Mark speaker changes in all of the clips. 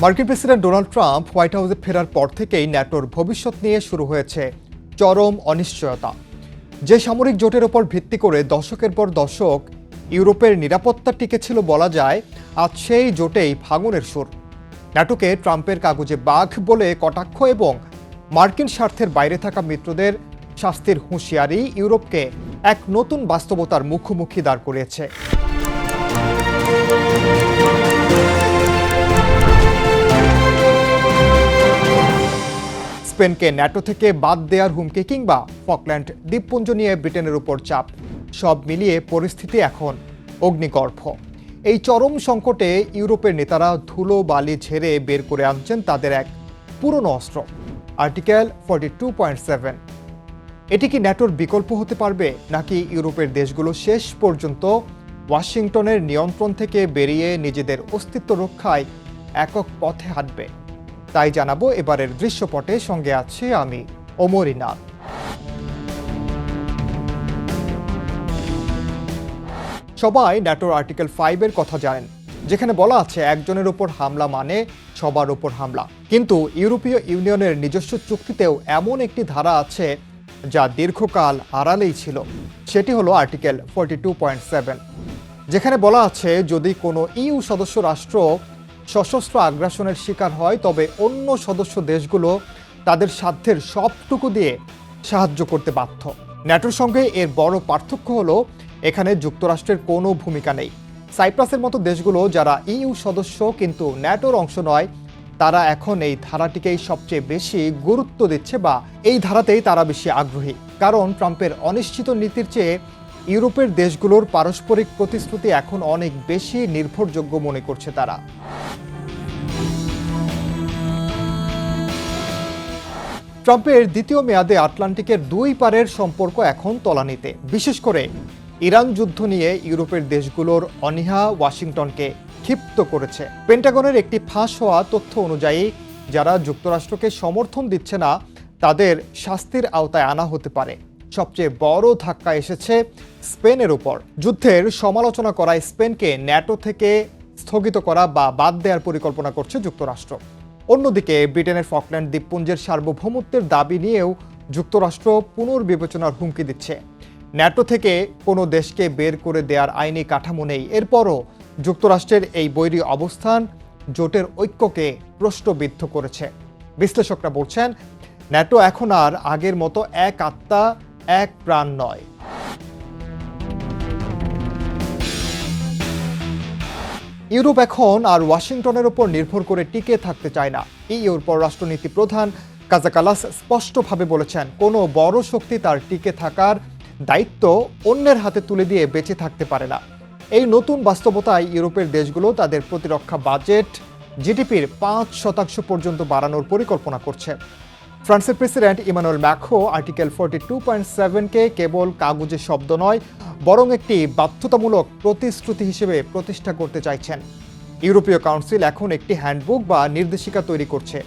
Speaker 1: মার্কিন president Donald Trump white হাউসে ফেরার পর থেকেই ন্যাটোর ভবিষ্যৎ নিয়ে শুরু হয়েছে চরম অনিশ্চয়তা। যে সামরিক জোটের ওপর ভিত্তি করে দশকের পর দশক ইউরোপের নিরাপত্তা টিকেছিল বলা যায়, আজ সেই জোটেই ভাঙনের সুর। ন্যাটোকে ট্রাম্পের কাগজে বাঘ বলে কটাক্ষ এবং মার্কিন স্বার্থের বাইরে থাকা মিত্রদের শাস্তির হুঁশিয়ারি ইউরোপকে এক নতুন বাস্তবতার মুখোমুখি দাঁড় করিয়েছে। স্পেনকে ন্যাটো থেকে বাদ দেওয়ার হুমকি কিংবা ফকল্যান্ড দ্বীপপুঞ্জ নিয়ে ব্রিটেনের উপর চাপ, সব মিলিয়ে পরিস্থিতি এখন অগ্নিগর্ভ। এই চরম সংকটে ইউরোপের নেতারা ধুলো বালি ঝেড়ে বের করে আনছেন তাদের এক পুরনো অস্ত্র, আর্টিকেল 42.7। এটি কি ন্যাটোর বিকল্প হতে পারবে, নাকি ইউরোপের দেশগুলো শেষ পর্যন্ত ওয়াশিংটনের নিয়ন্ত্রণ থেকে বেরিয়ে নিজেদের অস্তিত্ব রক্ষায় একক পথে হাঁটবে? তাই জানাবো এবারের দৃশ্যপটে। সঙ্গে আছে আমি ওমর ইনাল। সবাই ন্যাটোর আর্টিকেল 5-এর কথা জানেন, যেখানে বলা আছে একজনের উপর হামলা মানে সবার উপর হামলা। কিন্তু ইউরোপীয় ইউনিয়নের নিজস্ব চুক্তিতেও এমন একটি ধারা আছে যা দীর্ঘকাল আড়ালেই ছিল। সেটি হলো আর্টিকেল 42.7, যেখানে বলা আছে যদি কোনো ইউ সদস্য রাষ্ট্র সশস্ত্র আগ্রাসনের শিকার হয় তবে অন্য সদস্য দেশগুলো তাদের সাধ্যের সবটুকু দিয়ে সাহায্য করতে বাধ্য। ন্যাটোর সঙ্গে এর বড় পার্থক্য হলো এখানে যুক্তরাষ্ট্রের কোনো ভূমিকা নেই। সাইপ্রাসের মতো দেশগুলো যারা ইউ সদস্য কিন্তু ন্যাটোর অংশ নয়, তারা এখন এই ধারাটিকেই সবচেয়ে বেশি গুরুত্ব দিচ্ছে বা এই ধারাতেই তারা বেশি আগ্রহী। কারণ ট্রাম্পের অনিশ্চিত নীতির চেয়ে ইউরোপের দেশগুলোর পারস্পরিক প্রতিশ্রুতি এখন অনেক বেশি নির্ভরযোগ্য মনে করছে তারা। ট্রাম্পের দ্বিতীয় মেয়াদে আটলান্টিকের দুই পারের সম্পর্ক এখন তলানিতে। বিশেষ করে ইরান যুদ্ধ নিয়ে ইউরোপের দেশগুলোর অনীহা ওয়াশিংটনকে ক্ষিপ্ত করেছে। পেন্টাগনের একটি ফাঁস হওয়া তথ্য অনুযায়ী যারা যুক্তরাষ্ট্রকে সমর্থন দিচ্ছে না তাদের শাস্তির আওতায় আনা হতে পারে। সবচেয়ে বড় ধাক্কা এসেছে স্পেনের উপর। যুদ্ধের সমালোচনা করায় স্পেনকে ন্যাটো থেকে স্থগিত করা বা বাদ দেওয়ার পরিকল্পনা করছে যুক্তরাষ্ট্র। অন্যদিকে ব্রিটেনের ফকল্যান্ড দ্বীপপুঞ্জের সার্বভৌমত্বের দাবি নিয়েও যুক্তরাষ্ট্র পুনর্বিবেচনার হুমকি দিচ্ছে। ন্যাটো থেকে কোনো দেশকে বের করে দেওয়ার আইনি কাঠামো নেই। এরপরও যুক্তরাষ্ট্রের এই বৈরী অবস্থান জোটের ঐক্যকে প্রশ্নবিদ্ধ করেছে। বিশ্লেষকরা বলছেন ন্যাটো এখন আর আগের মতো এক আত্মা এক প্রাণ নয়। ইউরোপ এখন আর ওয়াশিংটনের উপর নির্ভর করে টিকে থাকতে চায় না। ইউর পররাষ্ট্রনীতি প্রধান কাজাকালাস স্পষ্টভাবে বলেছেন কোনো বড় শক্তি তার টিকে থাকার দায়িত্ব অন্যের হাতে তুলে দিয়ে বেঁচে থাকতে পারে না। এই নতুন বাস্তবতায় ইউরোপের দেশগুলো তাদের প্রতিরক্ষা বাজেট জিডিপির 5% পর্যন্ত বাড়ানোর পরিকল্পনা করছে। ফ্রান্সের প্রেসিডেন্ট ইমানুয়েল ম্যাক্রো আর্টিকেল 42.7-কে কেবল কাগজে শব্দ নয়, বরং একটি বাধ্যতামূলক প্রতিশ্রুতি হিসেবে প্রতিষ্ঠা করতে চাইছেন। ইউরোপীয় কাউন্সিল এখন একটি হ্যান্ডবুক বা নির্দেশিকা তৈরি করছে,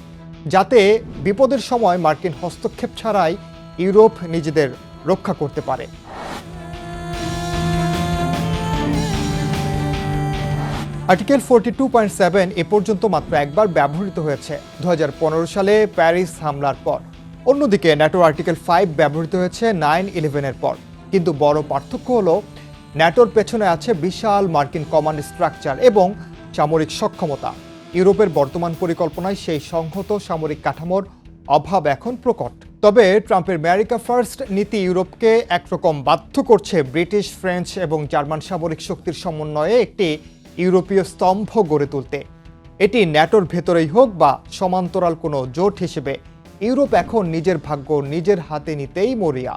Speaker 1: যাতে বিপদের সময় মার্কিন হস্তক্ষেপ ছাড়াই ইউরোপ নিজেদের রক্ষা করতে পারে। আর্টিকেল 42.7 এ পর্যন্ত মাত্র একবার ব্যবহৃত হয়েছে, 2015 সালে প্যারিস হামলার পর। অন্যদিকে ন্যাটোর আর্টিকেল 5 ব্যবহৃত হয়েছে 9/11-এর পর। কিন্তু বড় পার্থক্য হলো ন্যাটোর পেছনে আছে বিশাল মার্কিন কমান্ড স্ট্রাকচার এবং সামরিক সক্ষমতা। ইউরোপের বর্তমান পরিকল্পনায় সেই সংহত সামরিক কাঠামোর অভাব এখন প্রকট। তবে ট্রাম্পের আমেরিকা ফার্স্ট নীতি ইউরোপকে একরকম বাধ্য করছে ব্রিটিশ, ফ্রেঞ্চ এবং জার্মান সামরিক শক্তির সমন্বয়ে একটি ইউরোপীয় স্তম্ভ গড়ে তুলতে। এটি ন্যাটোর ভেতরেই হোক বা সমান্তরাল কোনো জোট হিসেবে, ইউরোপ এখন নিজের ভাগ্য নিজের হাতে নিতেই মরিয়া।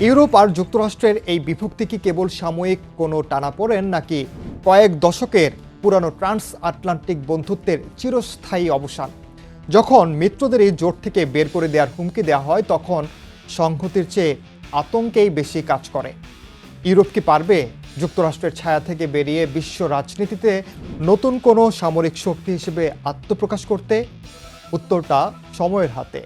Speaker 1: ইউরোপ আর যুক্তরাষ্ট্রের এই বিভক্তি কি কেবল সাময়িক কোনো টানাপোড়েন, নাকি কয়েক দশকের পুরানো ট্রান্স আটলান্টিক বন্ধুত্বের চিরস্থায়ী অবসান? যখন মিত্রদের এই জোট থেকে বের করে দেওয়ার হুমকি দেওয়া হয় তখন সংহতির চেয়ে আতঙ্কেই বেশি কাজ করে। ইউরোপ কি পারবে যুক্তরাষ্ট্রের ছায়া থেকে বেরিয়ে বিশ্ব রাজনীতিতে নতুন কোনো সামরিক শক্তি হিসেবে আত্মপ্রকাশ করতে? উত্তরটা সময়ের হাতে।